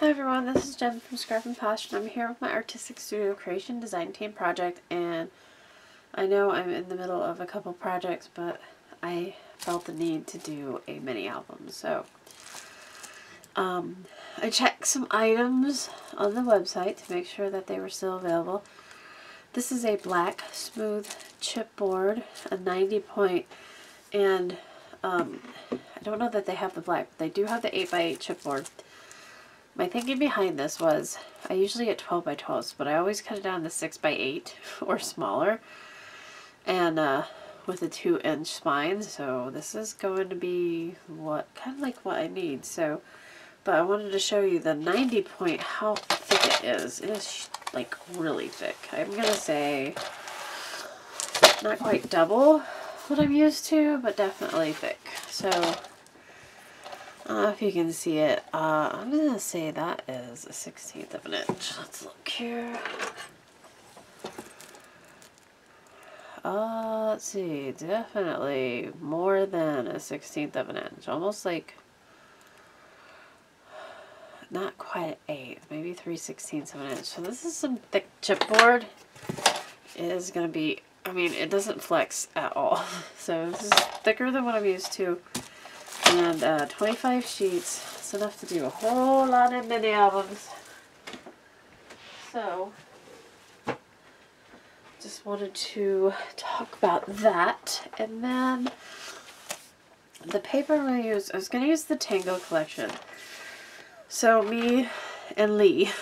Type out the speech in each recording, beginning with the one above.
Hi everyone, this is Jen from Scrap and Posh, and I'm here with my artistic studio creation design team project. And I know I'm in the middle of a couple projects, but I felt the need to do a mini album. So I checked some items on the website to make sure that they were still available. This is a black smooth chipboard, a 90 point, and I don't know that they have the black, but they do have the 8x8 chipboard. My thinking behind this was, I usually get 12 by 12s, but I always cut it down to 6 by 8 or smaller, and with a 2-inch spine. So this is going to be kind of like what I need. So, but I wanted to show you the 90 point, how thick it is. It is like really thick. I'm gonna say not quite double what I'm used to, but definitely thick. So I don't know if you can see it. I'm going to say that is a 1/16 of an inch. Let's look here. Let's see. Definitely more than a 1/16 of an inch. Almost like, not quite an 1/8. Maybe 3/16 of an inch. So this is some thick chipboard. It is going to be, I mean, it doesn't flex at all. So this is thicker than what I'm used to. And 25 sheets. It's enough to do a whole lot of mini albums. So, just wanted to talk about that. And then the paper I'm going to use, I was going to use the Tango collection. So me and Lee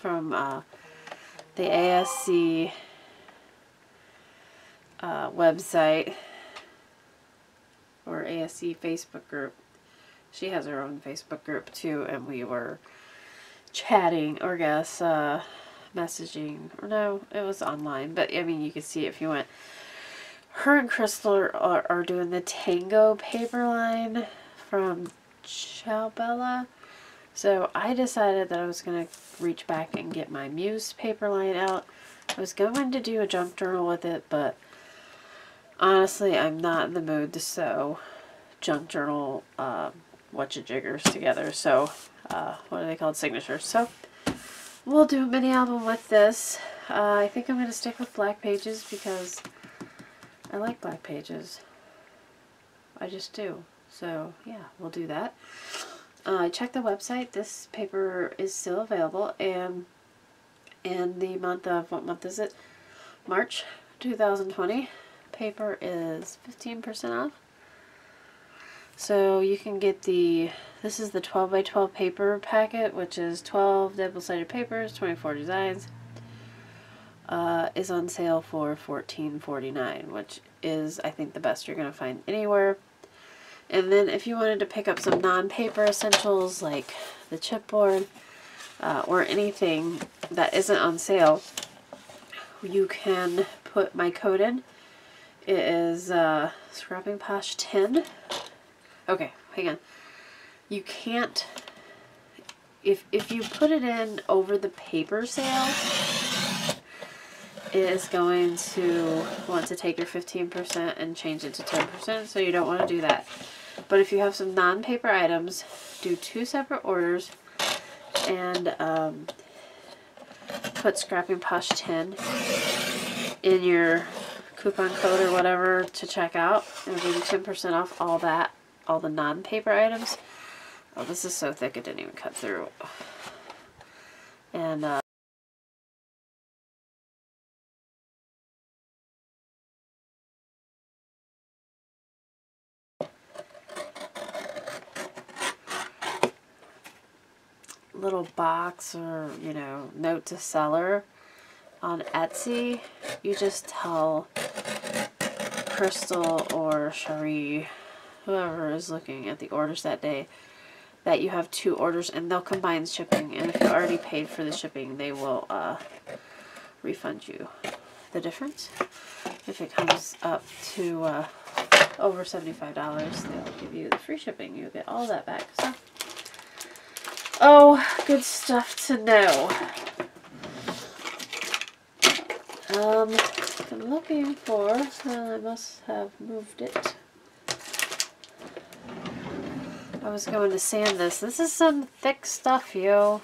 from the ASC website, or ASC Facebook group. She has her own Facebook group too, and we were chatting, or guess messaging, or no, it was online, but I mean you could see it if you went. Her and Crystal are doing the Tango paper line from Ciao Bella. So I decided that I was going to reach back and get my Muse paper line out. I was going to do a junk journal with it, but honestly, I'm not in the mood to sew junk journal whatchajiggers together. So, what are they called? Signatures. So, we'll do a mini album with this. I think I'm going to stick with black pages because I like black pages. I just do. So, yeah, we'll do that. I checked the website. This paper is still available. And in the month of, what month is it? March 2020. Paper is 15% off. So you can get this is the 12 by 12 paper packet, which is 12 double-sided papers, 24 designs. Is on sale for $14.49, which is, I think, the best you're going to find anywhere. And then if you wanted to pick up some non-paper essentials like the chipboard or anything that isn't on sale, you can put my code in. It is Scrapping Posh 10. Okay, hang on. You can't, if you put it in over the paper sale, it is going to want to take your 15% and change it to 10%, so you don't want to do that. But if you have some non-paper items, do 2 separate orders and put Scrapping Posh 10 in your coupon code or whatever to check out. It'll give you 10% off all the non-paper items. Oh, this is so thick it didn't even cut through. And little box, or you know, note to seller on Etsy. You just tell Crystal or Cherie, whoever is looking at the orders that day, that you have 2 orders, and they'll combine shipping. And if you already paid for the shipping, they will refund you the difference. If it comes up to over $75, they'll give you the free shipping. You'll get all that back. So, oh, good stuff to know. I'm looking for, I must have moved it. I was going to sand this. This is some thick stuff, yo.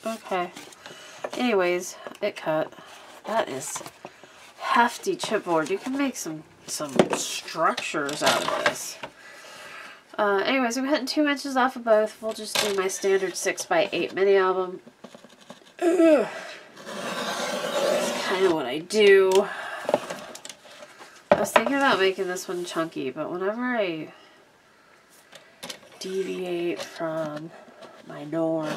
Okay. Anyways, it cut. That is hefty chipboard. You can make some structures out of this. Anyways, I'm cutting 2 inches off of both. We'll just do my standard 6x8 mini album. Ugh. That's kind of what I do. I was thinking about making this one chunky, but whenever I deviate from my norm,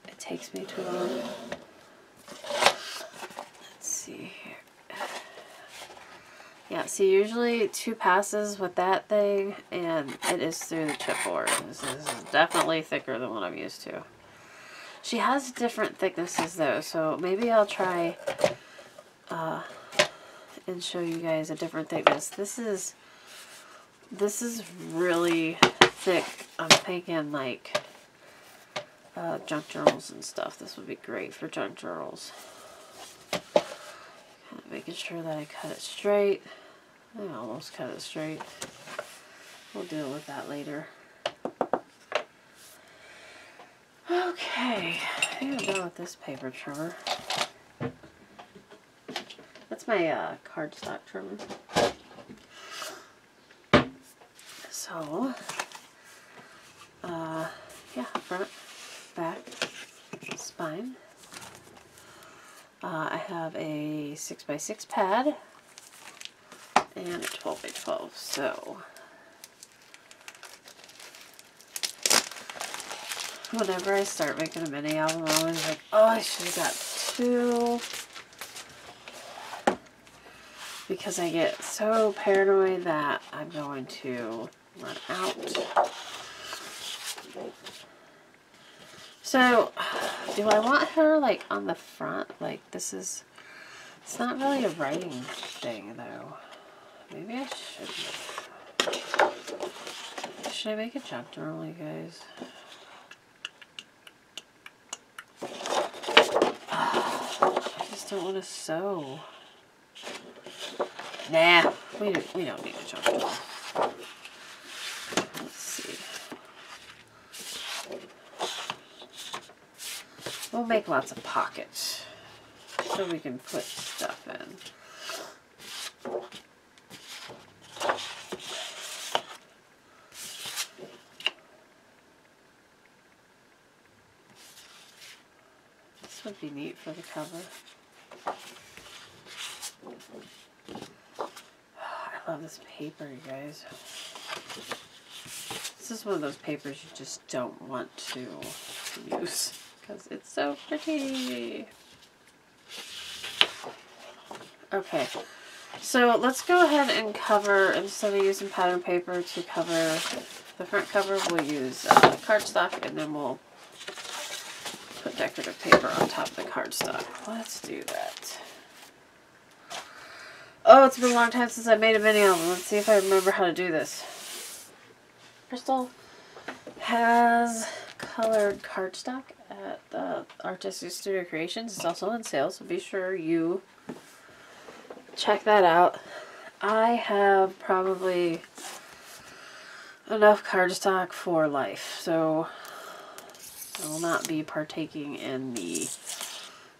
it takes me too long. Let's see here. Yeah, see, usually 2 passes with that thing, and it is through the chipboard. This is definitely thicker than what I'm used to. She has different thicknesses, though, so maybe I'll try and show you guys a different thickness. This is really thick. I'm thinking, like, junk journals and stuff. This would be great for junk journals. Kind of making sure that I cut it straight. I almost cut it straight. We'll deal with that later. Okay, I think I'm done with this paper trimmer. That's my cardstock trimmer. So, yeah, front, back, spine. I have a 6x6 pad and a 12x12. So, whenever I start making a mini album, I'm always like, oh, I should have got 2. Because I get so paranoid that I'm going to run out. So, do I want her, like, on the front? Like, this is... It's not really a writing thing, though. Maybe I should. Should I make a junk journal, you guys? I just don't want to sew. Nah, we don't need a junk journal. Let's see. We'll make lots of pockets so we can put stuff in. This would be neat for the cover. I love this paper, you guys. This is one of those papers you just don't want to use because it's so pretty. Okay, so let's go ahead and cover, instead of using pattern paper to cover the front cover, we'll use cardstock, and then we'll put decorative paper on top of the cardstock. Let's do that. Oh, it's been a long time since I made a mini album. Let's see if I remember how to do this. Crystal has colored cardstock at Artistic Studio Creations. It's also on sale, so be sure you check that out. I have probably enough cardstock for life, so I will not be partaking in the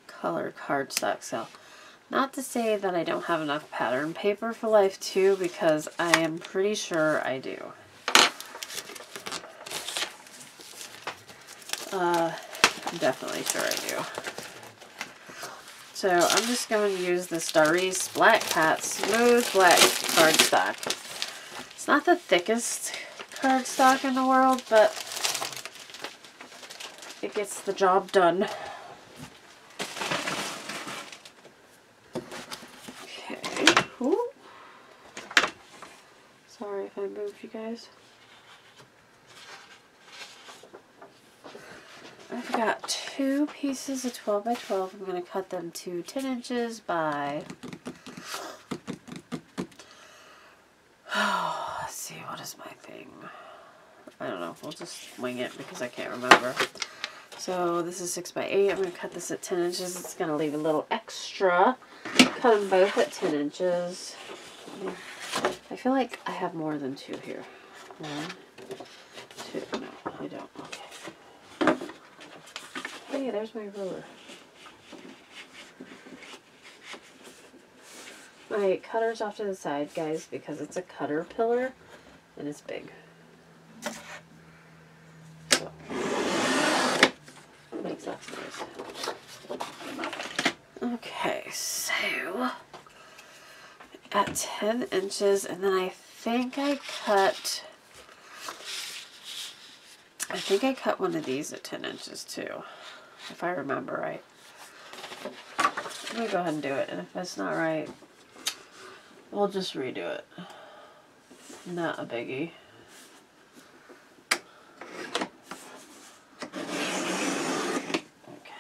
colored cardstock sale. Not to say that I don't have enough pattern paper for life too, because I am pretty sure I do. I'm definitely sure I do. So I'm just going to use this Doris Black Cat Smooth Black cardstock. It's not the thickest cardstock in the world, but it gets the job done. Okay. Ooh. Sorry if I moved you guys. I've got 2 pieces of 12 by 12. I'm going to cut them to 10 inches by... Oh, let's see, what is my thing? I don't know. We'll just wing it because I can't remember. So this is 6 by 8. I'm going to cut this at 10 inches. It's going to leave a little extra. Cut them both at 10 inches. I feel like I have more than 2 here. 1, 2. No, I don't. Okay. Hey, there's my ruler. My cutter's off to the side, guys, because it's a cutter pillar and it's big. So, makes lots of noise. Okay, so at 10 inches, and then I think I cut one of these at 10 inches too, if I remember right. Let me go ahead and do it, and if it's not right, we'll just redo it. Not a biggie. Okay.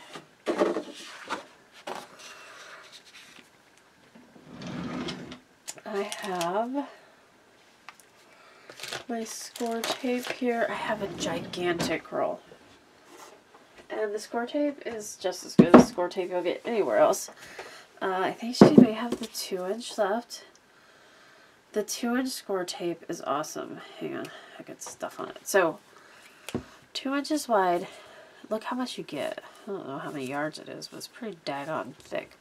I have my score tape here. I have a gigantic roll. And the score tape is just as good as score tape you'll get anywhere else. I think she may have the 2-inch left. The 2-inch score tape is awesome. Hang on, I got stuff on it. So, 2 inches wide. Look how much you get. I don't know how many yards it is, but it's pretty daggone thick.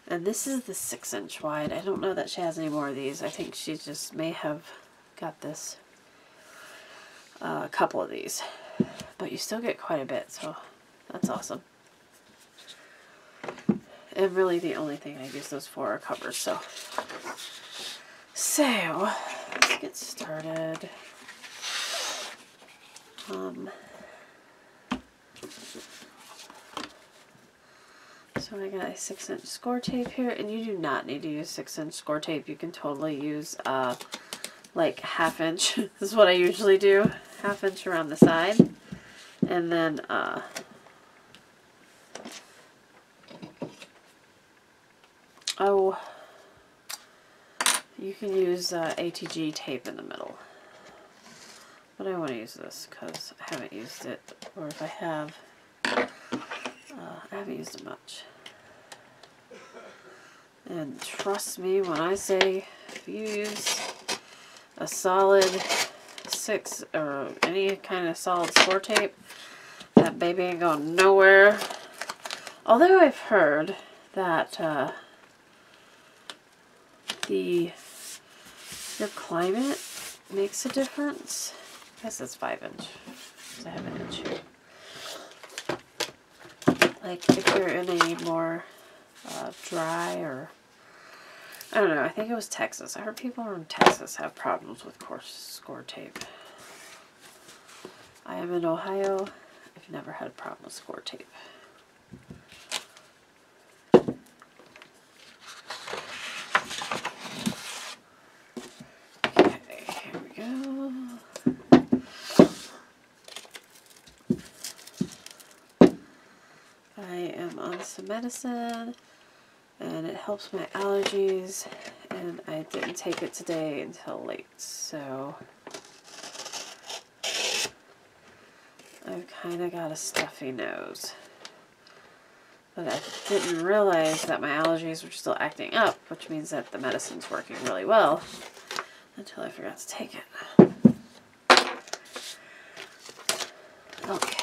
And this is the 6-inch wide. I don't know that she has any more of these. I think she just may have got this, a couple of these. But you still get quite a bit, so that's awesome. And really the only thing I use those for are covers, so. So, let's get started. So I got a 6-inch score tape here, and you do not need to use 6-inch score tape. You can totally use like 1/2 inch. This is what I usually do. 1/2 inch around the side, and then you can use ATG tape in the middle. But I want to use this because I haven't used it, or if I have, I haven't used it much. And trust me when I say, if you use a solid 6 or any kind of solid score tape, that baby ain't going nowhere. Although I've heard that your climate makes a difference. I guess it's 5-inch. I have an inch here. Like if you're in a more dry, or I don't know, I think it was Texas. I heard people in Texas have problems with coarse score tape. I am in Ohio. I've never had a problem with score tape. Okay, here we go. I am on some medicine, and it helps my allergies, and I didn't take it today until late, so I've kind of got a stuffy nose. But I didn't realize that my allergies were still acting up, which means that the medicine's working really well, until I forgot to take it. Okay.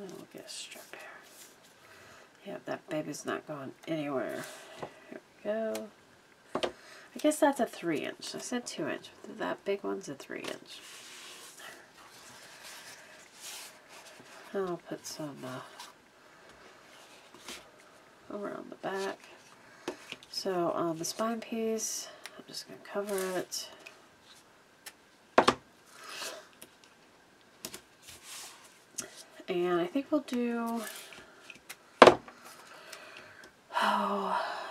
And we'll get a strip here. Yeah, that baby's not going anywhere. Here we go. I guess that's a 3-inch. I said 2-inch. That big one's a 3-inch. I'll put some around the back. So on the spine piece, I'm just going to cover it. And I think we'll do,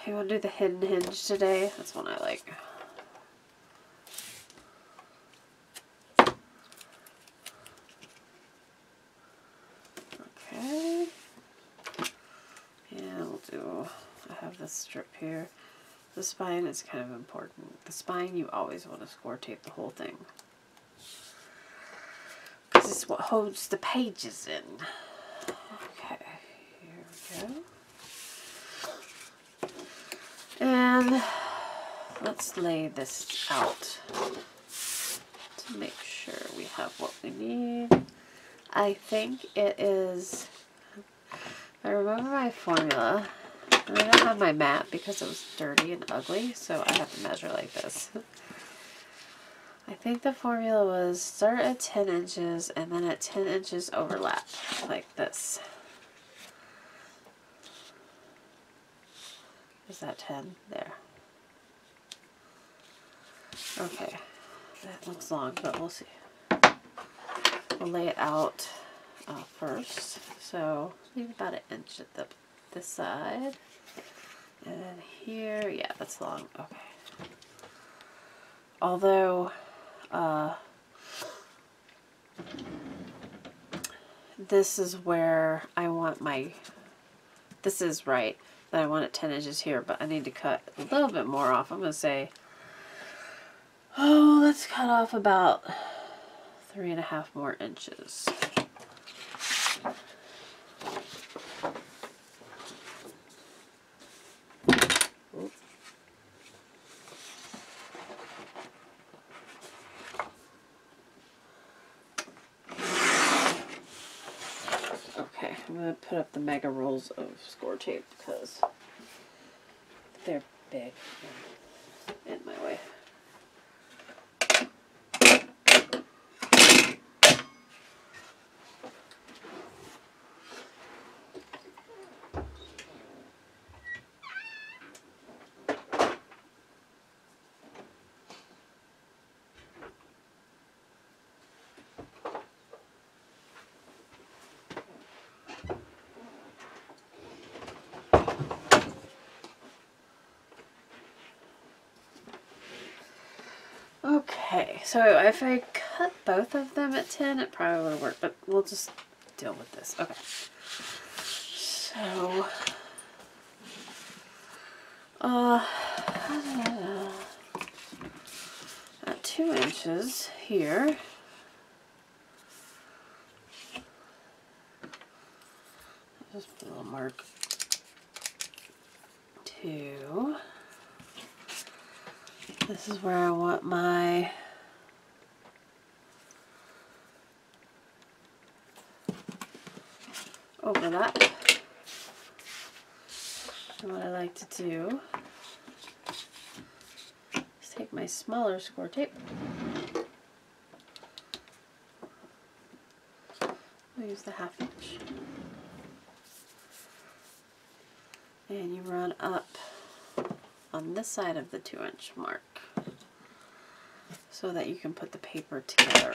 you want to do the hidden hinge today? That's one I like. Okay. And we'll do, I have this strip here. The spine is kind of important. The spine, you always want to score tape the whole thing. Because it's is what holds the pages in. Okay, here we go. And let's lay this out to make sure we have what we need. I think it is, if I remember my formula, and I don't have my mat because it was dirty and ugly, so I have to measure like this. I think the formula was start at 10 inches and then at 10 inches overlap, like this. Is that 10? There. Okay. That looks long, but we'll see. We'll lay it out first. So leave about an inch at this side. And then here, yeah, that's long. Okay. Although, this is where I want my, this is right, that I want it 10 inches here, but I need to cut a little bit more off. I'm going to say, oh, let's cut off about 3.5 more inches. I'm going to put up the mega rolls of score tape because they're big and in my way. Okay, so if I cut both of them at 10, it probably would have worked, but we'll just deal with this. Okay. So, at 2 inches here, just put a little mark. 2. This is where I want my overlap. And what I like to do is take my smaller score tape. I'll use the 1/2 inch. And you run up on this side of the 2 inch mark so that you can put the paper together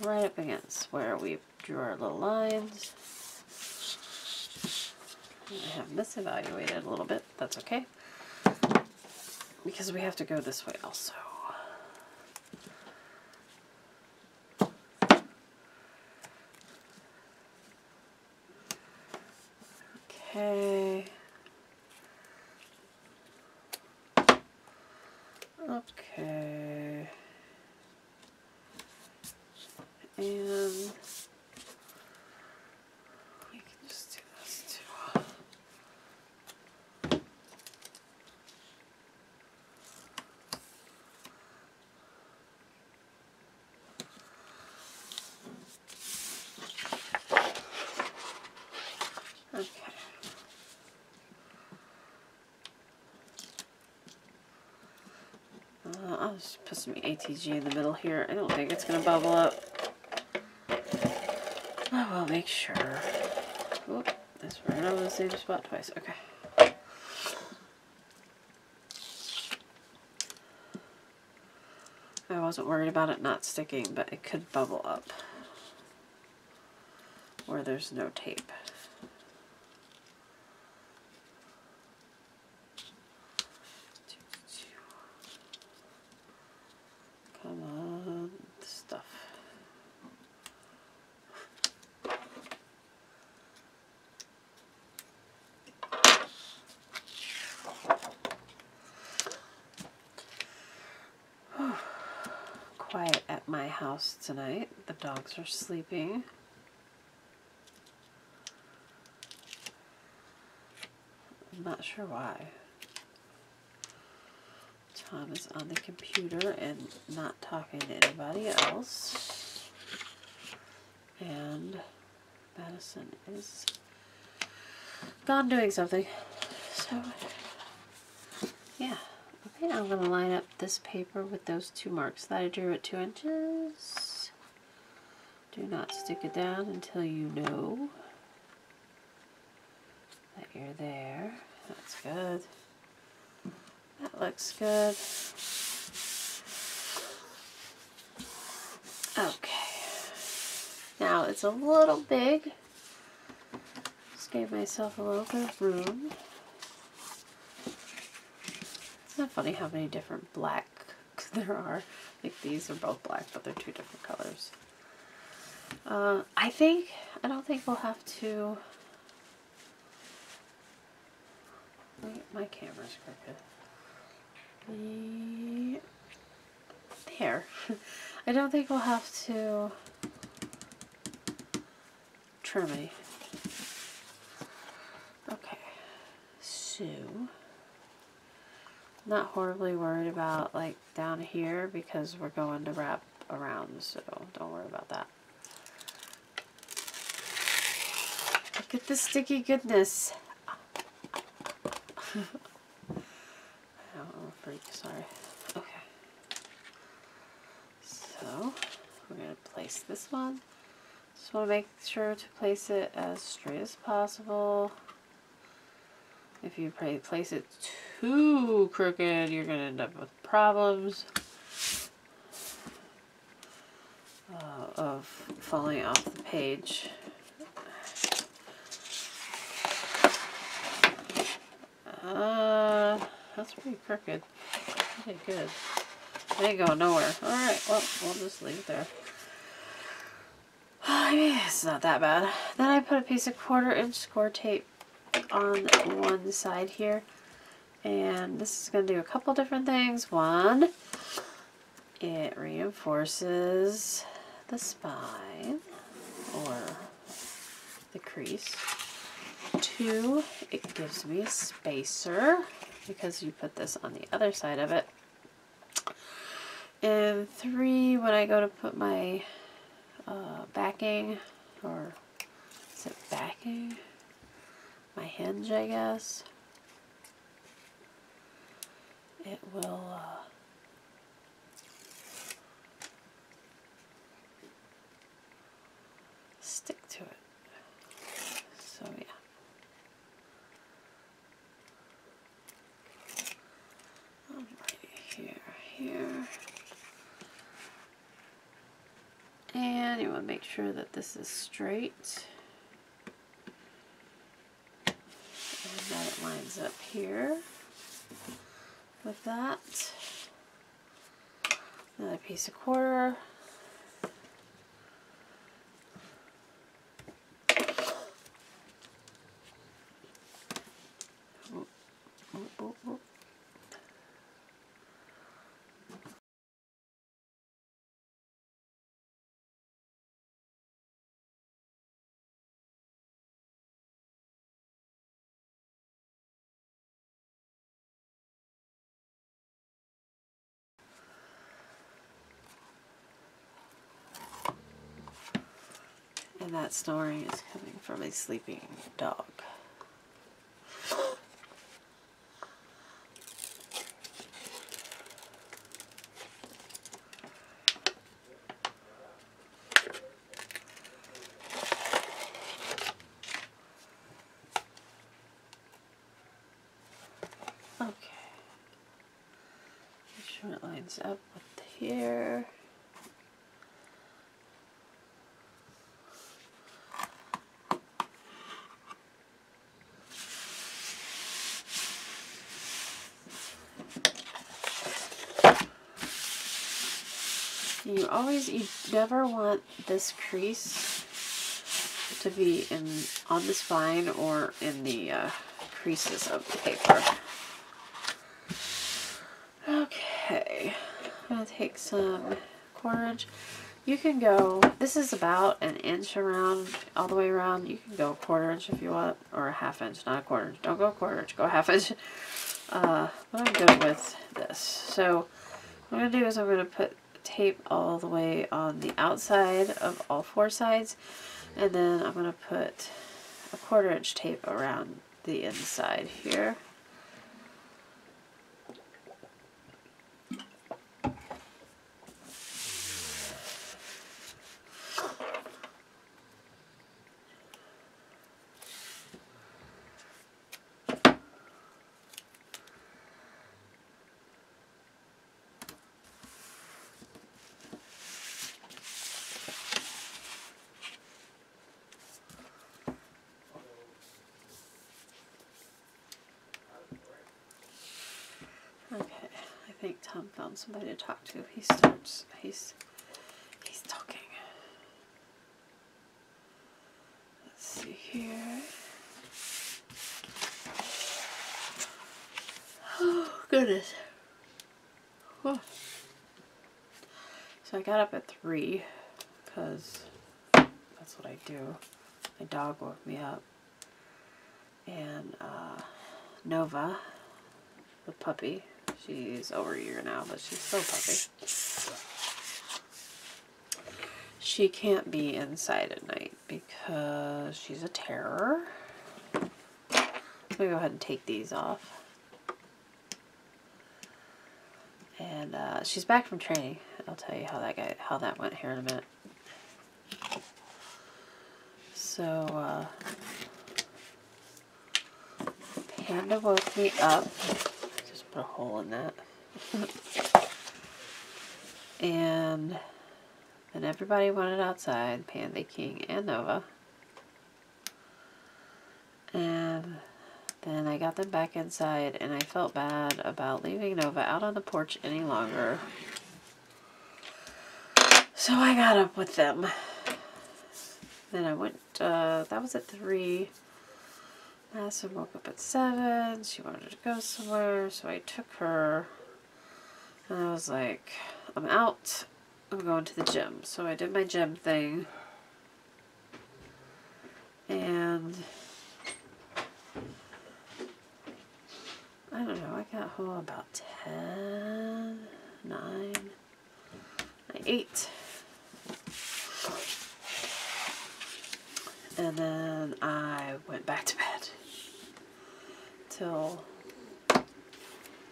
right up against where we drew our little lines. I have misevaluated a little bit, that's okay, because we have to go this way also. Okay. Okay. And we can just do this too. Okay. I'll just put some ATG in the middle here. I don't think it's going to bubble up. I will make sure. Oop, that's right over the same spot twice. Okay. I wasn't worried about it not sticking, but it could bubble up where there's no tape. Come on, stuff. Quiet at my house tonight. The dogs are sleeping. I'm not sure why. Tom is on the computer and not talking to anybody else. And Madison is gone doing something. So, yeah. Okay, I'm going to line up this paper with those 2 marks that I drew at 2 inches. Do not stick it down until you know that you're there. That's good. That looks good. Okay. Now it's a little big. Just gave myself a little bit of room. It's not funny how many different black there are. Like these are both black, but they're 2 different colors. I don't think we'll have to. My camera's crooked. There. I don't think we'll have to trim any. Okay. So, not horribly worried about like down here because we're going to wrap around, so don't worry about that. Look at the sticky goodness. I'm a freak, sorry. Okay. So, we're going to place this one. Just want to make sure to place it as straight as possible. If you place it too crooked, you're going to end up with problems of falling off the page. That's pretty crooked. Okay, good. It ain't going nowhere. Alright, well, we'll just leave it there. I mean, it's not that bad. Then I put a piece of 1/4 inch score tape on one side here. And this is going to do a couple different things. One, it reinforces the spine or the crease. 2, it gives me a spacer because you put this on the other side of it. And 3, when I go to put my backing, or is it backing? My hinge, I guess. It will stick to it. So yeah. Here. And you want to make sure that this is straight. And that it lines up here with that. Another piece of 1/4. And that snoring is coming from a sleeping dog. Okay. Make sure it lines up with here. You never want this crease to be on the spine or in the creases of the paper. Okay, I'm going to take some 1/4 inch. You can go, this is about 1 inch around, all the way around. You can go 1/4 inch if you want, or a 1/2 inch, not a 1/4 inch. Don't go 1/4 inch, go 1/2 inch. But I'm good with this. So what I'm going to do is I'm going to put tape all the way on the outside of all 4 sides, and then I'm going to put a 1/4 inch tape around the inside here. Okay, I think Tom found somebody to talk to. He's talking. Let's see here. Oh, goodness. Oh. So I got up at 3 because that's what I do. My dog woke me up. And Nova, the puppy, she's over a year now, but she's still a puppy. She can't be inside at night because she's a terror. Let me go ahead and take these off. And she's back from training. I'll tell you how that went here in a minute. So Panda woke me up. Just put a hole in that. And then everybody wanted outside, Panda, King, and Nova. And then I got them back inside, and I felt bad about leaving Nova out on the porch any longer. So I got up with them. Then I went, that was at 3. Madison woke up at 7. She wanted to go somewhere, so I took her. And I was like, I'm out. I'm going to the gym. So I did my gym thing. And I don't know, I got home about 10, 9, 8. And then I went back to bed till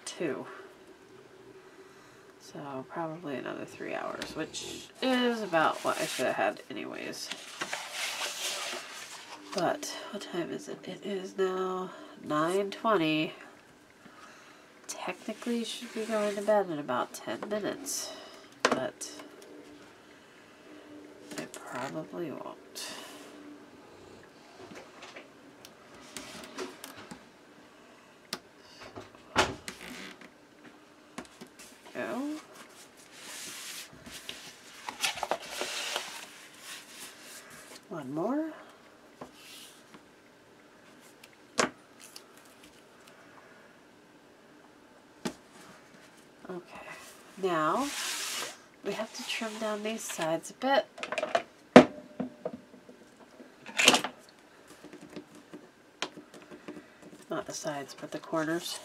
2. So probably another 3 hours, which is about what I should have had anyways. But what time is it? It is now 9:20. Technically should be going to bed in about 10 minutes, but I probably won't. Go. One more. Okay, now we have to trim down these sides a bit. Not the sides, but the corners.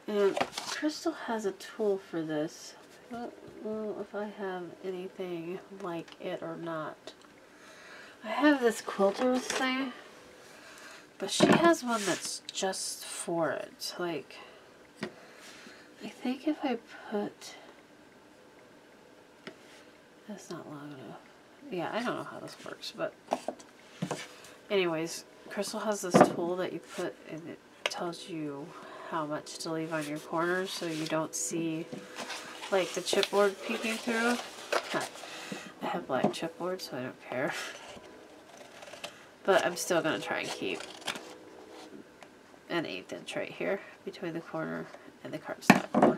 And Crystal has a tool for this. I don't know if I have anything like it or not. I have this quilter thing, but she has one that's just for it. Like, I think if I put... That's not long enough. Yeah, I don't know how this works, but... Anyways, Crystal has this tool that you put, and it tells you how much to leave on your corners so you don't see, like, the chipboard peeking through. I have black chipboard, so I don't care. But I'm still going to try and keep an 1/8 inch right here between the corner and the cardstock corner.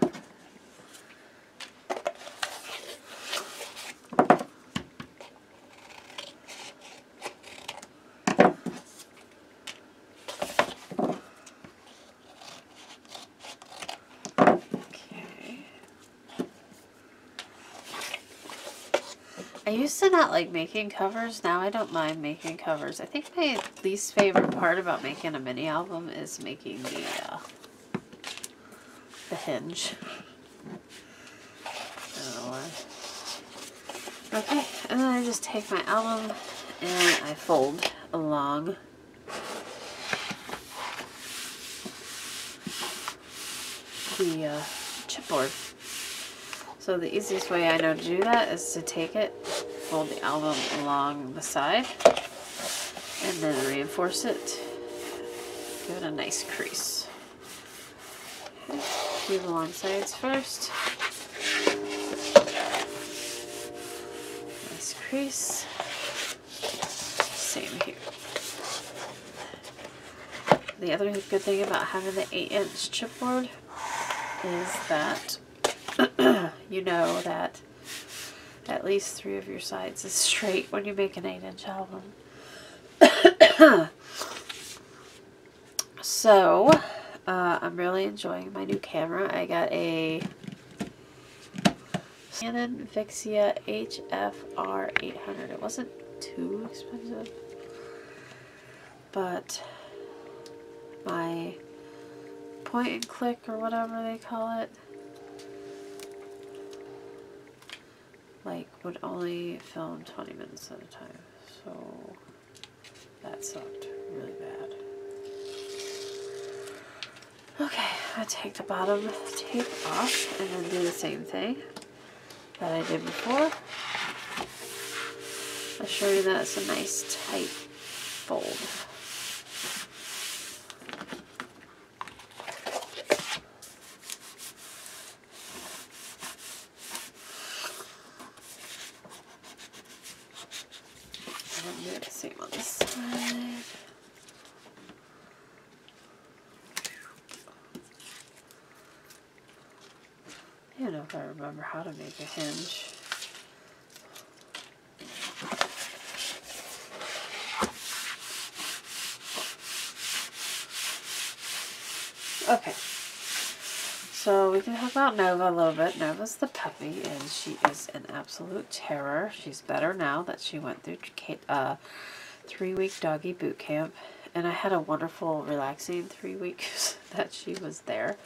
I used to not like making covers. Now I don't mind making covers. I think my least favorite part about making a mini album is making the hinge. I don't know why. Okay, and then I just take my album and I fold along the chipboard. So the easiest way I know to do that is to take it, fold the album along the side, and then reinforce it. Give it a nice crease. Okay. Do the long sides first. Nice crease. Same here. The other good thing about having the 8-inch chipboard is that you know that at least 3 of your sides is straight when you make an 8-inch album. So, I'm really enjoying my new camera. I got a Canon Vixia HFR 800. It wasn't too expensive, but my point and click, or whatever they call it, like would only film 20 minutes at a time, so that sucked really bad. Okay, I take the bottom tape off and then do the same thing that I did before. I'll show you that it's a nice tight fold. And do the same on this side. I don't know if I remember how to make a hinge. Okay, so we can talk about Nova a little bit. Nova's the puppy, and she is an absolute terror. She's better now that she went through 3-week doggy boot camp, and I had a wonderful, relaxing 3 weeks that she was there.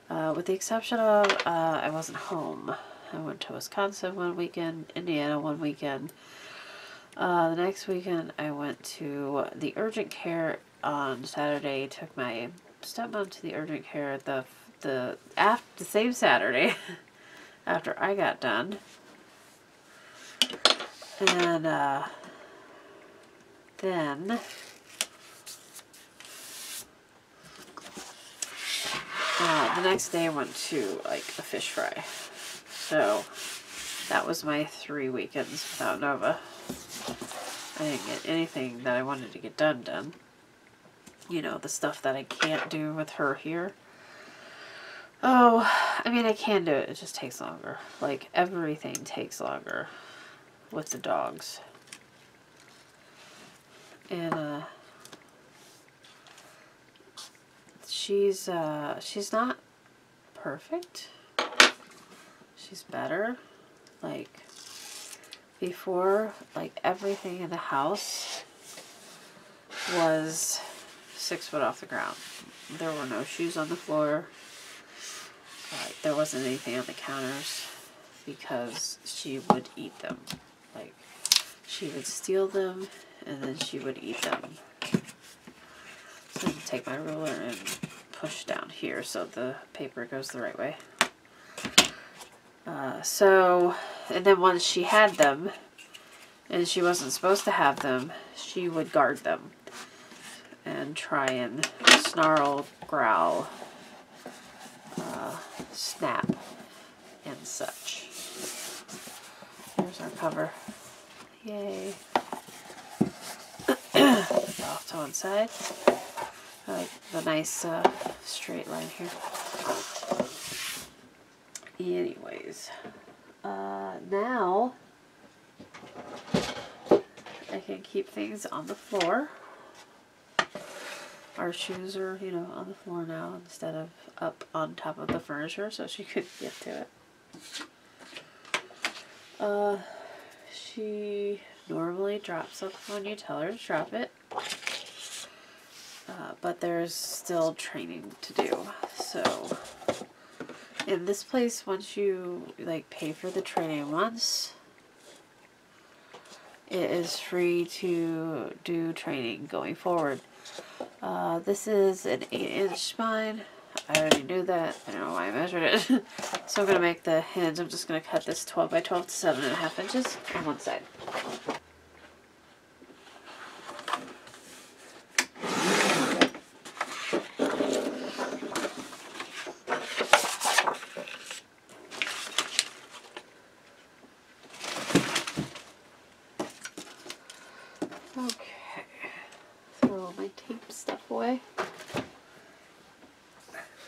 With the exception of I wasn't home. I went to Wisconsin one weekend, Indiana one weekend. The next weekend I went to the urgent care on Saturday. Took my stepmom to the urgent care the same Saturday after I got done. And then the next day I went to like a fish fry. So that was my 3 weekends without Nova. I didn't get anything that I wanted to get done. You know, the stuff that I can't do with her here. Oh, I mean, I can do it. It just takes longer. Like, everything takes longer with the dogs. And, she's not perfect. She's better. Like, before, like, everything in the house was 6 foot off the ground. There were no shoes on the floor. There wasn't anything on the counters because she would eat them. Like, she would steal them and then she would eat them. So I'm going to take my ruler and push down here so the paper goes the right way. And then once she had them and she wasn't supposed to have them, she would guard them and try and snarl, growl, snap, and such. Here's our cover. Yay. Off to one side. I like the nice straight line here. Anyways, now I can keep things on the floor. Our shoes are, you know, on the floor now instead of up on top of the furniture, so she could get to it. She normally drops up when you tell her to drop it. But there's still training to do. So in this place, once you like pay for the training once, it is free to do training going forward. This is an 8-inch spine. I already knew that. I don't know why I measured it. So I'm going to make the hinge. I'm just going to cut this 12 by 12 to 7.5 inches on one side. Okay. Throw all my tape stuff away.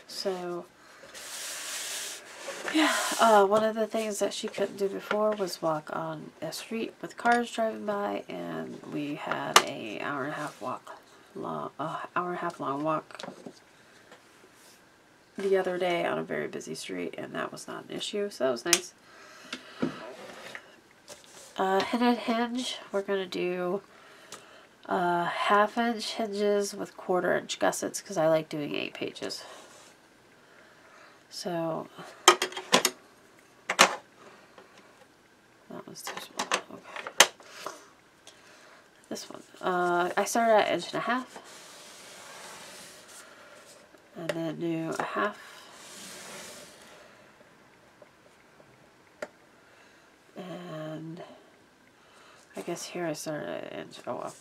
So, yeah, one of the things that she couldn't do before was walk on a street with cars driving by, and we had a hour and a half long walk the other day on a very busy street, and that was not an issue, so that was nice. Hinted hinge, we're going to do 1/2-inch hinges with 1/4-inch gussets because I like doing 8 pages. So that was too small. Okay. This one. I started at 1.5 inches. And then do 1/2. And I guess here I started at 1 inch. Oh well.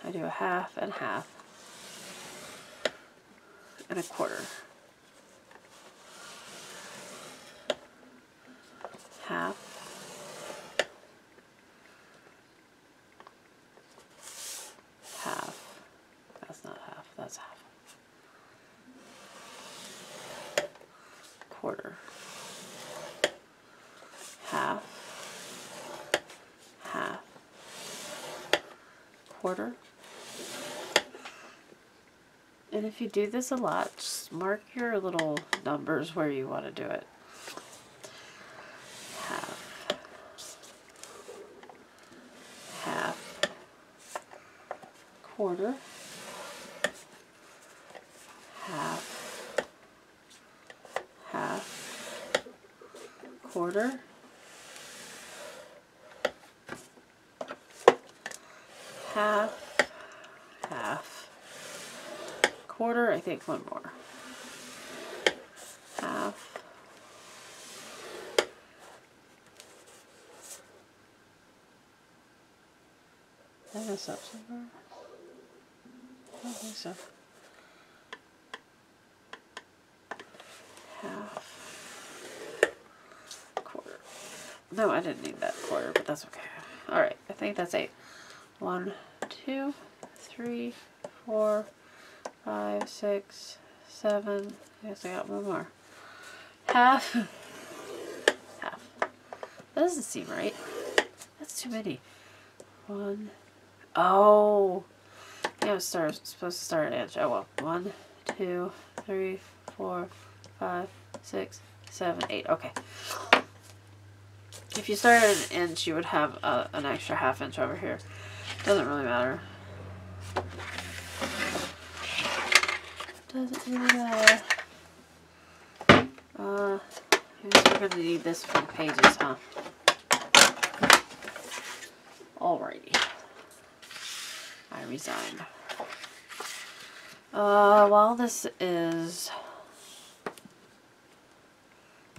I do 1/2 and 1/2 and 1/4. 1/2. That's not 1/2, that's 1/2. 1/4. 1/2. 1/2. 1/4. And if you do this a lot, just mark your little numbers where you want to do it. 1/2. 1/2. 1/4. 1/2. 1/2. 1/4. 1/2. 1/2. 1/4. I think one more. 1/2. Did I mess up somewhere? I don't think so. 1/2. 1/4. No, I didn't need that 1/4, but that's okay. Alright, I think that's 8. 1, 2, 3, 4, 5, 6, 7. I guess I got one more. 1/2. 1/2. That doesn't seem right. That's too many. 1. Oh. Yeah, I was supposed to start at 1 inch. Oh well. 1, 2, 3, 4, 5, 6, 7, 8. Okay. If you started at 1 inch, you would have an extra 1/2 inch over here. Doesn't really matter. Doesn't really matter. I guess we're going to need this for the pages, huh? Alrighty. I resigned. While this is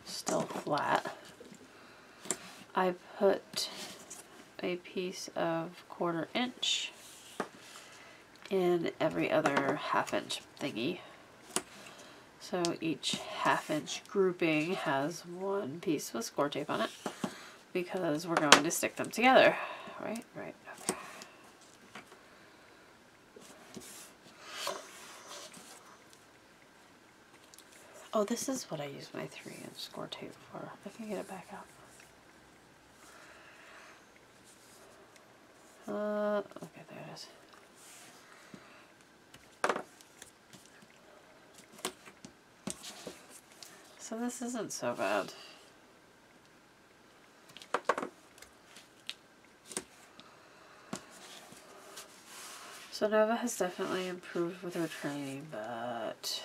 still flat, I put a piece of 1/4 inch in every other 1/2 inch thingy. So each 1/2 inch grouping has one piece with score tape on it because we're going to stick them together. Right, okay. Oh, this is what I use my 3-inch score tape for. I can get it back out. Okay, there it is. So this isn't so bad. So Nova has definitely improved with her training, but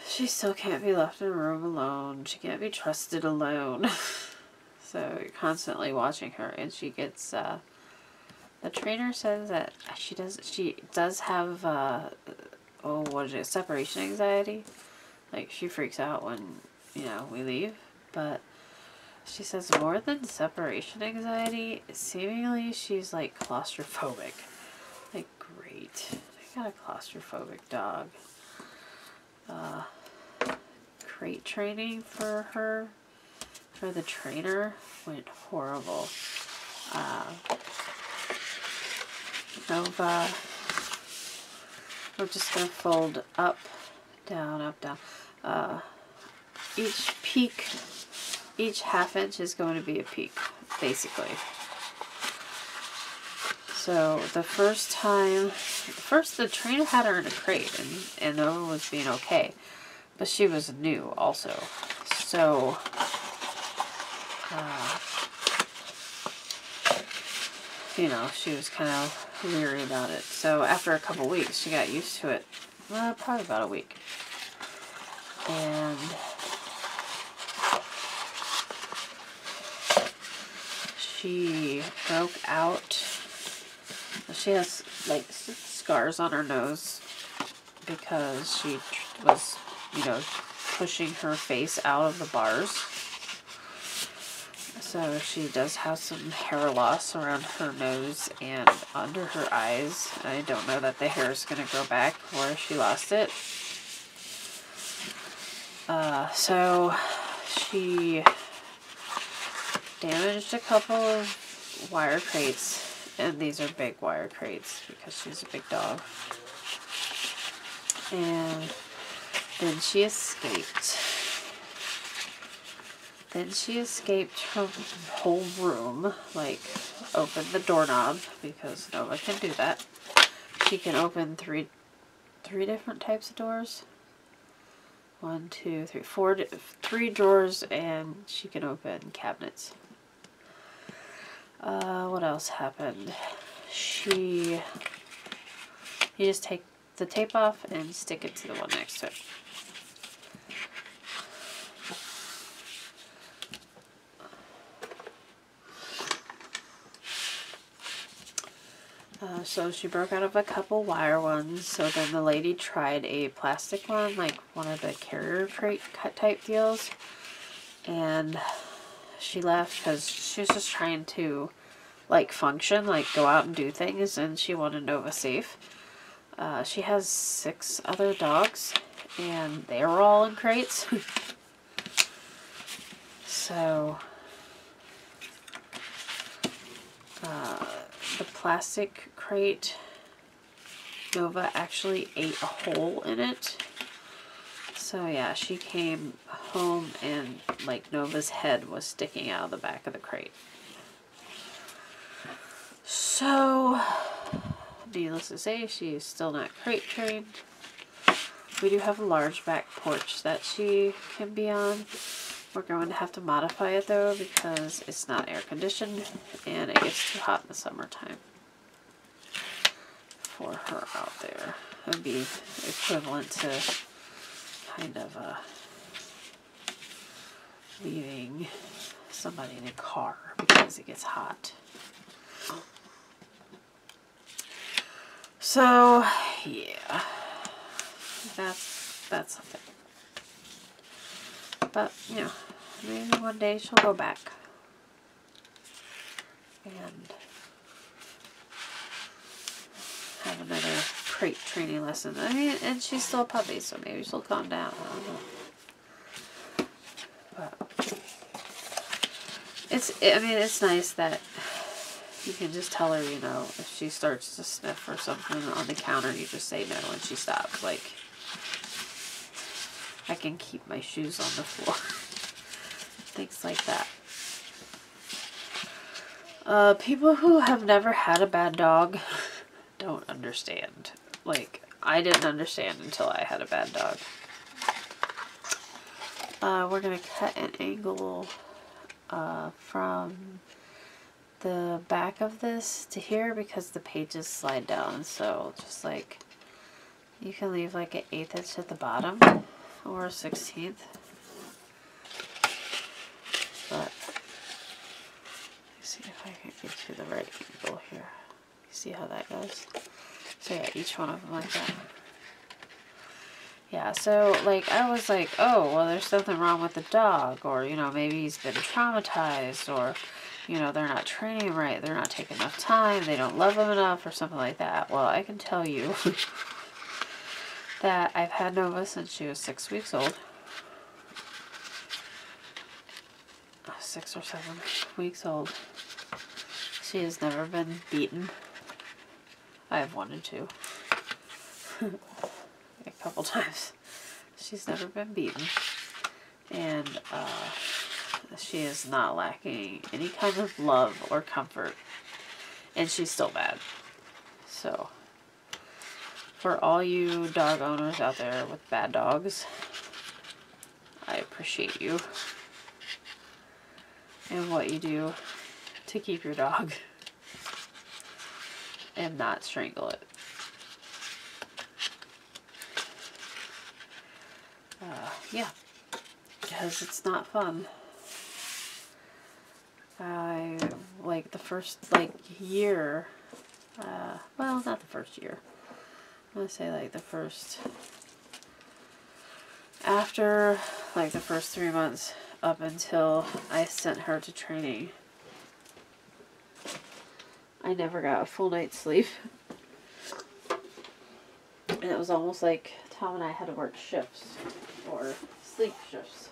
she still can't be left in a room alone. She can't be trusted alone. So you're constantly watching her, and she gets, the trainer says that she does have, separation anxiety. Like, she freaks out when, you know, we leave, but she says more than separation anxiety, seemingly she's like claustrophobic. Like, great. I got a claustrophobic dog. Crate training for her, for the trainer, went horrible. Nova, we're just going to fold up, down, each peak, each half inch is going to be a peak, basically. So the first time, the trainer had her in a crate, and Nova was being okay, but she was new also. So, you know, she was kind of weary about it. So after a couple weeks, she got used to it. Well, probably about a week. And she broke out. She has like scars on her nose because she was, you know, pushing her face out of the bars. So she does have some hair loss around her nose and under her eyes. I don't know that the hair is going to grow back where she lost it. So she damaged a couple of wire crates, and these are big wire crates because she's a big dog. And then she escaped. Then she escaped from the whole room, like opened the doorknob, because Nova can do that. She can open three different types of doors. 1, 2, 3, 4, 3 drawers, and she can open cabinets. What else happened? You just take the tape off and stick it to the one next to it. So she broke out of a couple wire ones, so then the lady tried a plastic one, like one of the carrier crate cut type deals, and she left because she was just trying to, like, function, like go out and do things, and she wanted Nova safe. She has 6 other dogs, and they were all in crates. So, the plastic crate, Nova actually ate a hole in it. So yeah, she came home and like Nova's head was sticking out of the back of the crate. So, needless to say, she's still not crate trained. We do have a large back porch that she can be on. We're going to have to modify it though because it's not air conditioned and it gets too hot in the summertime for her out there. It would be equivalent to kind of leaving somebody in a car because it gets hot. So yeah, that's something. But, you know, maybe one day she'll go back and have another crate training lesson. I mean, and she's still a puppy, so maybe she'll calm down. I don't know. But it's nice that you can just tell her, you know, if she starts to sniff or something on the counter, you just say no and she stops. Like, I can keep my shoes on the floor. Things like that. People who have never had a bad dog don't understand. Like, I didn't understand until I had a bad dog. We're going to cut an angle from the back of this to here because the pages slide down. So just like you can leave like an 1/8 inch at the bottom or a 1/16. But let's see if I can get to the right angle here. You see how that goes? So yeah, each one of them like that. Yeah, so like I was like, oh, well, there's something wrong with the dog, or you know, maybe he's been traumatized, or you know, they're not training him right, they're not taking enough time, they don't love him enough, or something like that. Well, I can tell you that I've had Nova since she was 6 weeks old. 6 or 7 weeks old. She has never been beaten. I have wanted to. A couple times. She's never been beaten. And she is not lacking any kind of love or comfort. And she's still bad. So, for all you dog owners out there with bad dogs, I appreciate you and what you do to keep your dog and not strangle it. Yeah, because it's not fun. I, like, the first, like, year, well, not the first year. I'm gonna say, like, the first, after, like, the first 3 months up until I sent her to training, I never got a full night's sleep. And it was almost like Tom and I had to work shifts, or sleep shifts.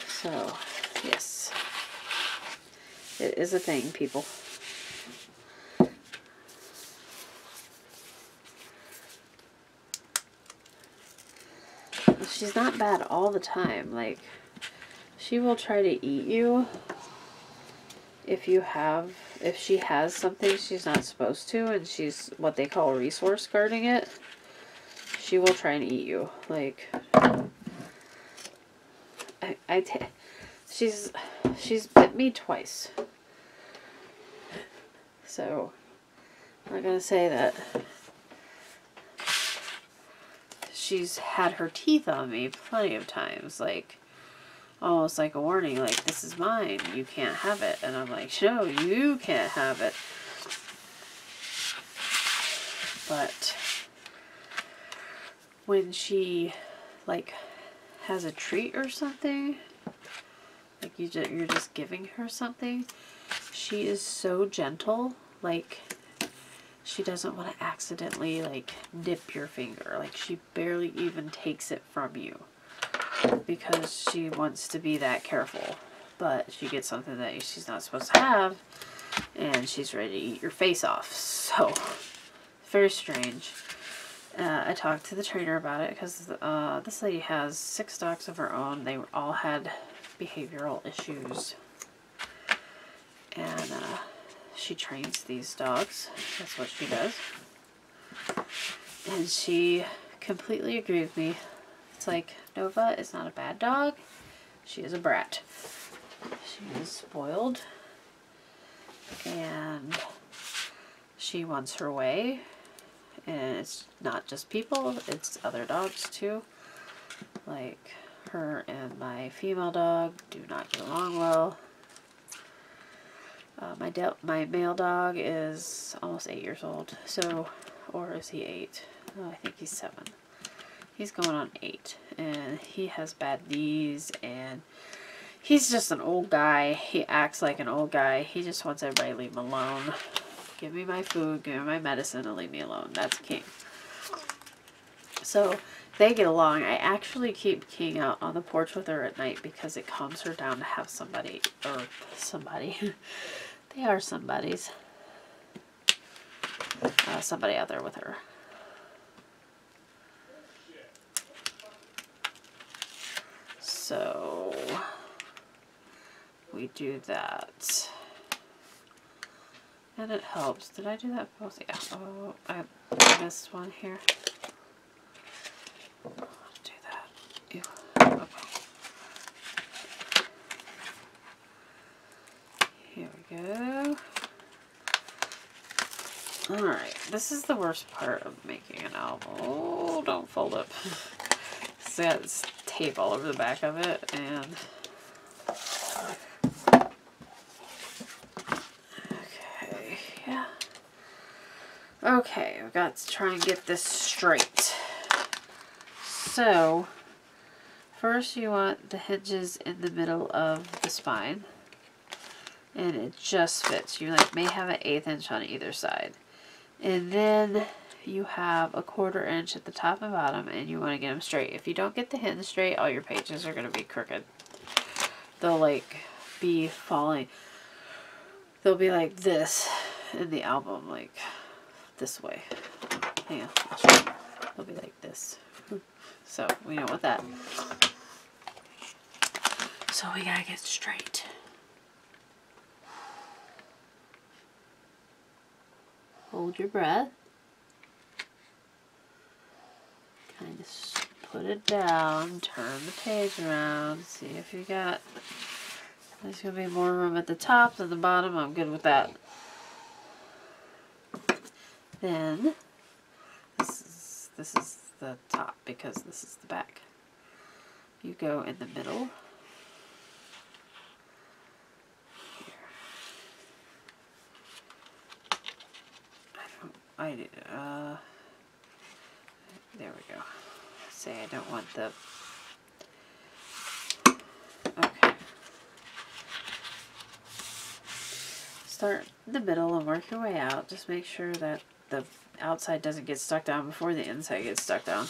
So, yes. It is a thing, people. She's not bad all the time. Like, she will try to eat you if she has something she's not supposed to, and she's what they call resource guarding it. She will try and eat you. Like, she's bit me twice. So, I'm not gonna say that she's had her teeth on me plenty of times, like, almost like a warning, like, this is mine, you can't have it. And I'm like, no, you can't have it. But when she, like, has a treat or something, like you're just giving her something, she is so gentle, like, she doesn't want to accidentally, like, nip your finger. Like, she barely even takes it from you because she wants to be that careful. But she gets something that she's not supposed to have, and she's ready to eat your face off. So, very strange. I talked to the trainer about it because this lady has 6 dogs of her own. They all had behavioral issues. And she trains these dogs. That's what she does. And she completely agreed with me. It's like, Nova is not a bad dog. She is a brat. She is spoiled. And she wants her way. And it's not just people, it's other dogs too. Like, her and my female dog do not get along well. My male dog is almost 8 years old, so, or is he 8? Oh, I think he's 7. He's going on 8, and he has bad knees, and he's just an old guy. He acts like an old guy. He just wants everybody to leave him alone. Give me my food, give me my medicine, and leave me alone. That's king. So, they get along. I actually keep King out on the porch with her at night because it calms her down to have somebody, or somebody. They are somebodies. Somebody out there with her. So, we do that. And it helps. Did I do that both? Yeah. Oh, missed one here. Do that. Ew. Okay. Here we go. Alright, this is the worst part of making an album. Oh, don't fold up. It's got this tape all over the back of it, and okay, yeah. Okay, I've got to try and get this straight. So, first you want the hinges in the middle of the spine, and it just fits. You may have an 1/8 inch on either side. And then you have a 1/4 inch at the top and bottom, and you want to get them straight. If you don't get the hinge straight, all your pages are going to be crooked. They'll be falling. They'll be like this in the album, like this way. Hang on, I'll show you. They'll be like this. So we don't want that. So we gotta get straight. Hold your breath. Kind of put it down, turn the page around, see if you got, there's going to be more room at the top than the bottom. I'm good with that. Then, this is the top because this is the back. You go in the middle. There we go. Say I don't want the, okay. Start in the middle and work your way out. Just make sure that the outside doesn't get stuck down before the inside gets stuck down.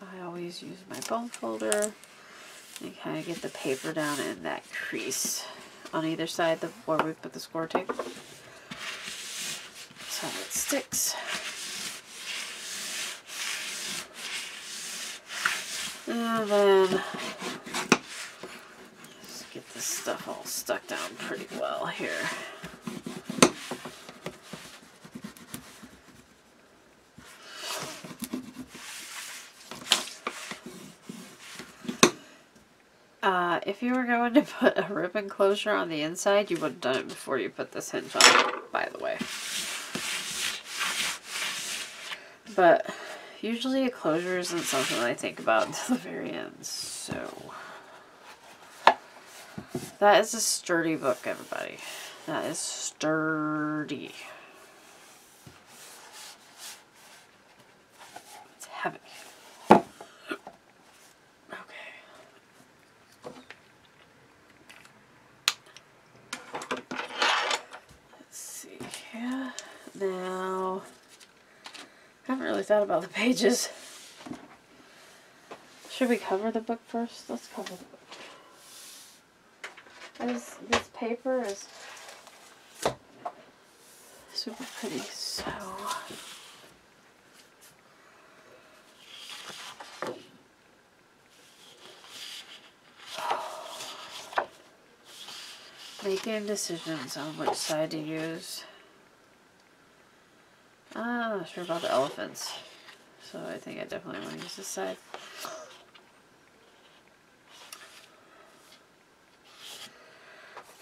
I always use my bone folder and kind of get the paper down in that crease on either side where we put the score tape so it sticks. And then just get this stuff all stuck down pretty well here. If you were going to put a ribbon closure on the inside, you would have done it before you put this hinge on, by the way. But usually a closure isn't something I think about until the very end, so. That is a sturdy book, everybody. That is sturdy. It's heavy. Now, I haven't really thought about the pages. Should we cover the book first? Let's cover the book. This paper is super pretty, so making decisions on which side to use. I'm not sure about the elephants, so I think I definitely want to use this side.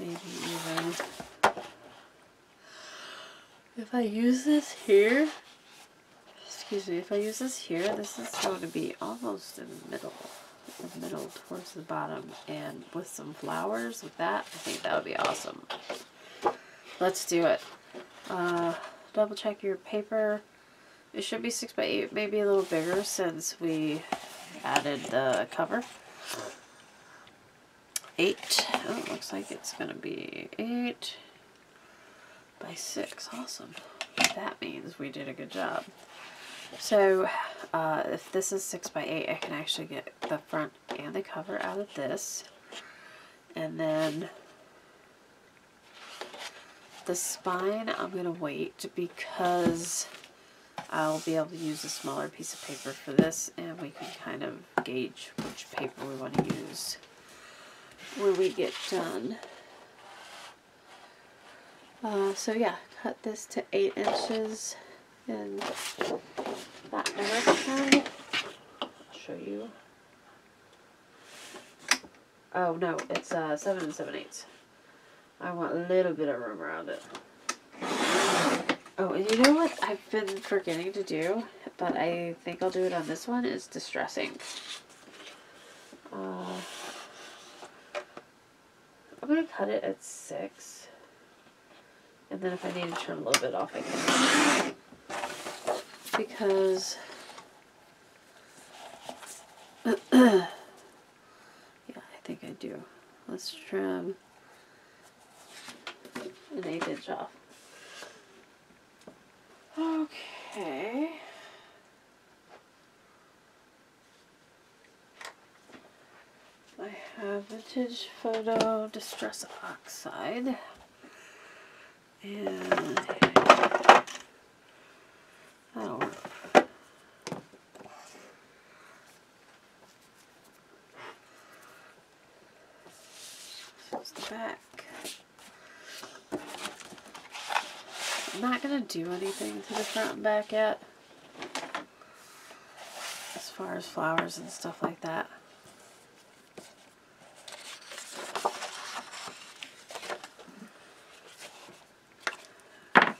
Maybe even if I use this here, excuse me, if I use this here, this is going to be almost in the middle towards the bottom, and with some flowers with that, I think that would be awesome. Let's do it. Double check your paper. It should be 6 by 8, maybe a little bigger since we added the cover. 8. Oh, it looks like it's going to be 8 by by 6. Awesome. That means we did a good job. So if this is 6 by 8, I can actually get the front and the cover out of this. And then the spine, I'm going to wait because I'll be able to use a smaller piece of paper for this, and we can kind of gauge which paper we want to use when we get done. So yeah, cut this to 8 inches in that direction. I'll show you. Oh no, it's 7 7/8. I want a little bit of room around it. Oh, and you know what I've been forgetting to do, but I think I'll do it on this one, is distressing. I'm going to cut it at 6. And then if I need to trim a little bit off, I can. Because yeah, I think I do. Let's trim an 1/8 inch off. Okay. I have Vintage Photo Distress Oxide. And that'll work. That's the back. I'm not going to do anything to the front and back yet, as far as flowers and stuff like that.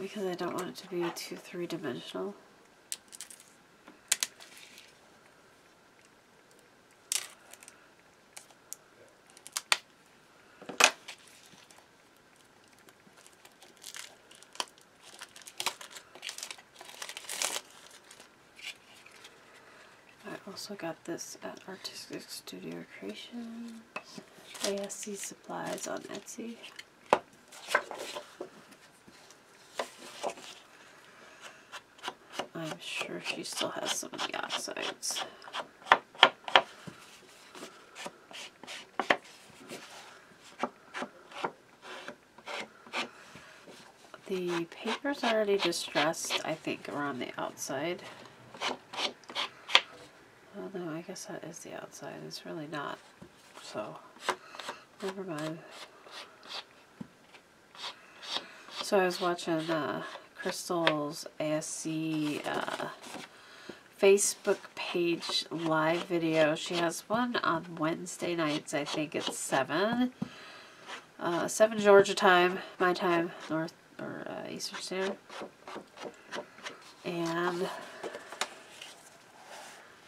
Because I don't want it to be too three-dimensional. I also got this at Artistic Studio Creations, ASC Supplies on Etsy. I'm sure she still has some of the oxides. The paper's already distressed, I think, around the outside. Oh no, I guess that is the outside. It's really not. So, never mind. So I was watching Crystal's ASC Facebook page live video. She has one on Wednesday nights. I think it's 7 Georgia time, my time, North or Eastern Standard. And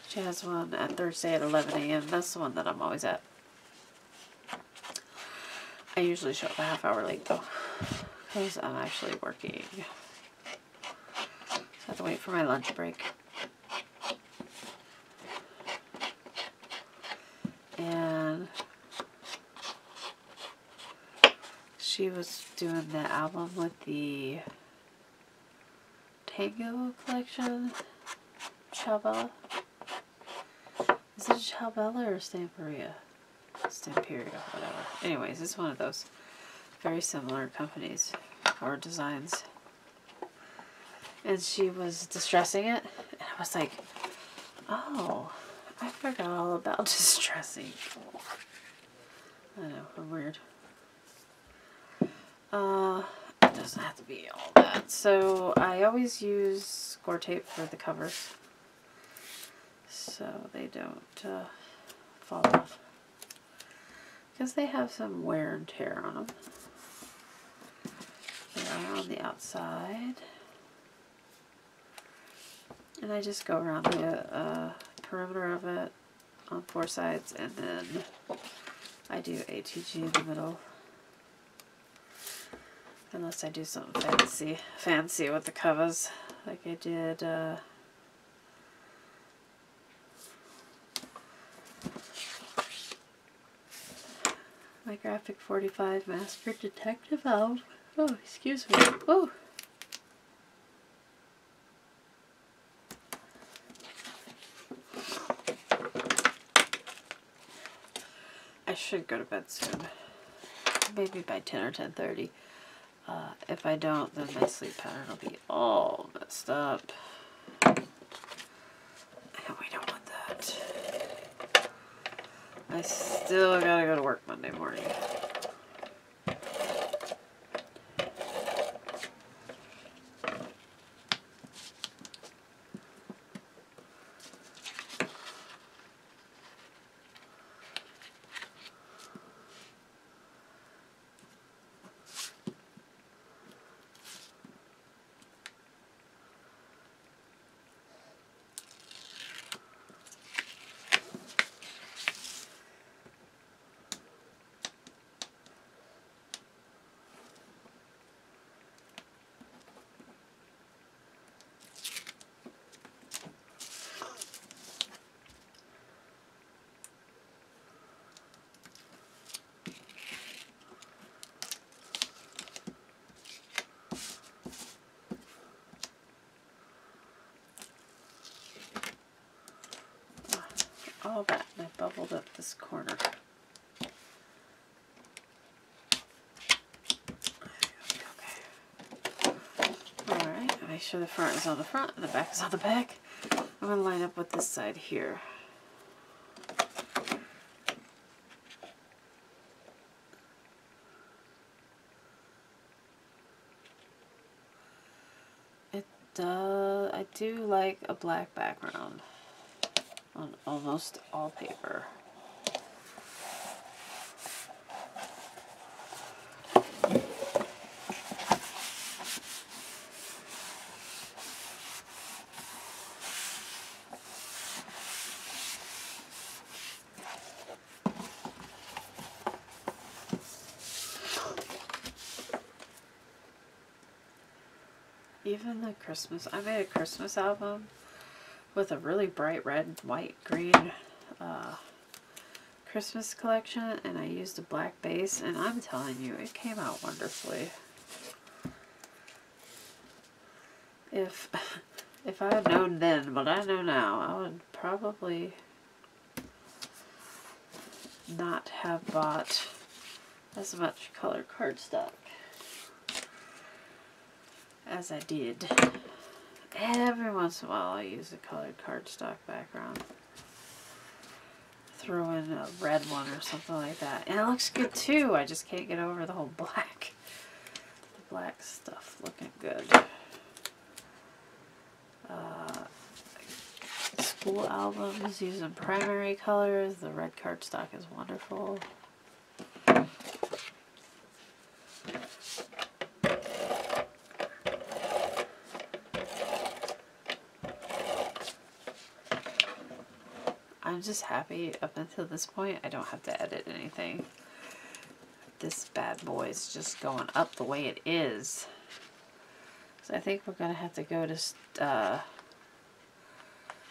she has one at Thursday at 11 a.m. That's the one that I'm always at. I usually show up a half hour late though, because I'm actually working. So I have to wait for my lunch break. And she was doing the album with the Tango collection. Ciao Bella. Is it Ciao Bella or Stamperia? Stamperia, whatever. Anyways, it's one of those very similar companies or designs. And she was distressing it, and I was like, oh, I forgot all about distressing. I know, I'm weird. It doesn't have to be all that. So I always use score tape for the covers, so they don't fall off, because they have some wear and tear on them. They are on the outside. And I just go around the perimeter of it on 4 sides, and then I do ATG in the middle. Unless I do something fancy with the covers, like I did my Graphic 45 Master Detective out Oh, excuse me. Oh. I should go to bed soon. Maybe by 10 or 10:30. If I don't, then my sleep pattern will be all messed up. And we don't want that. I still gotta go to work Monday morning. All that, and I bubbled up this corner. Okay. Alright, make sure the front is on the front and the back is on the back. I'm going to line up with this side here. I do like a black background on almost all paper. Even the Christmas, I made a Christmas album with a really bright red, white, green Christmas collection, and I used a black base, and I'm telling you, it came out wonderfully. If I had known then what I know now, I would probably not have bought as much colored cardstock as I did. Every once in a while I use a colored cardstock background. Throw in a red one or something like that. And it looks good too. I just can't get over the whole black. The black stuff looking good. School albums using primary colors. The red cardstock is wonderful. I'm just happy up until this point I don't have to edit anything. This bad boy is just going up the way it is. So I think we're going to have to go to...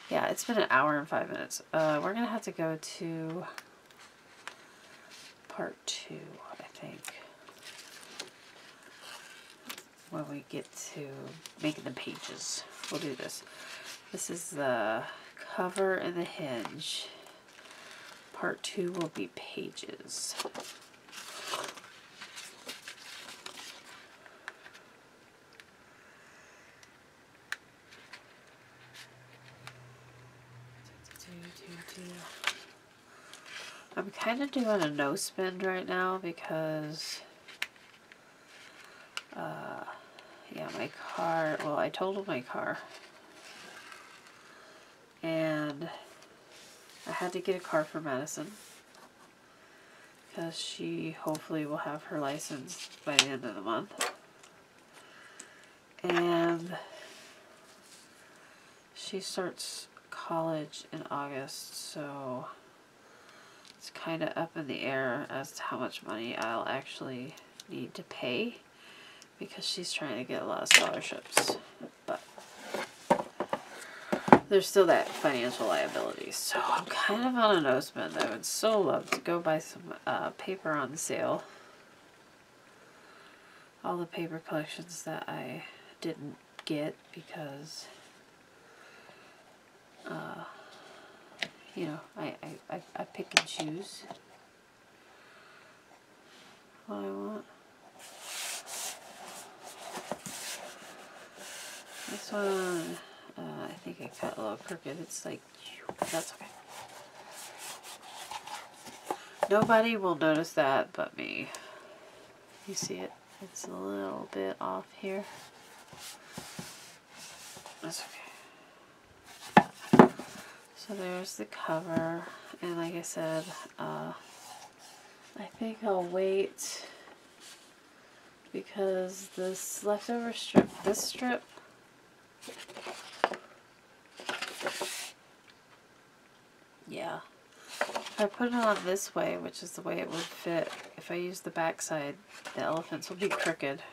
yeah, it's been an hour and 5 minutes. We're going to have to go to part 2, I think. When we get to making the pages. We'll do this. This is the cover and the hinge. Part 2 will be pages. I'm kind of doing a no spend right now because yeah, my car, well, I totaled my car and I had to get a car for Madison because she hopefully will have her license by the end of the month, and she starts college in August, so it's kind of up in the air as to how much money I'll actually need to pay because she's trying to get a lot of scholarships, but there's still that financial liability, so I'm kind of on a no spend. I would so love to go buy some paper on sale all the paper collections that I didn't get because you know, I pick and choose what I want. This one, I think I cut a little crooked. It's like, that's okay. Nobody will notice that but me. You see it? It's a little bit off here. That's okay. So there's the cover, and like I said, I think I'll wait because this leftover strip, this strip, yeah. If I put it on this way, which is the way it would fit, if I use the back side, the elephants will be crooked.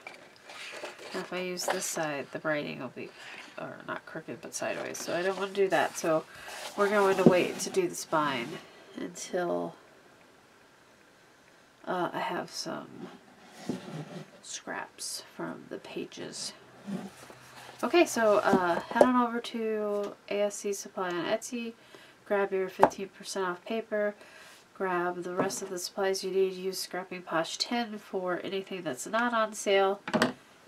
And if I use this side, the writing will be, or not crooked, but sideways. So I don't want to do that. So we're going to wait to do the spine until I have some scraps from the pages. Okay, so head on over to ASC Supply on Etsy. Grab your 15% off paper. Grab the rest of the supplies you need. Use Scrapping Posh 10 for anything that's not on sale.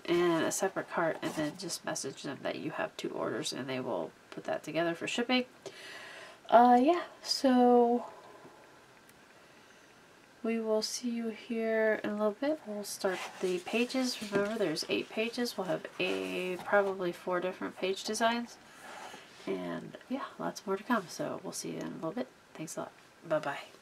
And a separate cart, and then just message them that you have 2 orders and they will put that together for shipping. Yeah, so we will see you here in a little bit. We'll start the pages. Remember, there's 8 pages. We'll have probably 4 different page designs. And yeah, lots more to come. So we'll see you in a little bit. Thanks a lot. Bye-bye.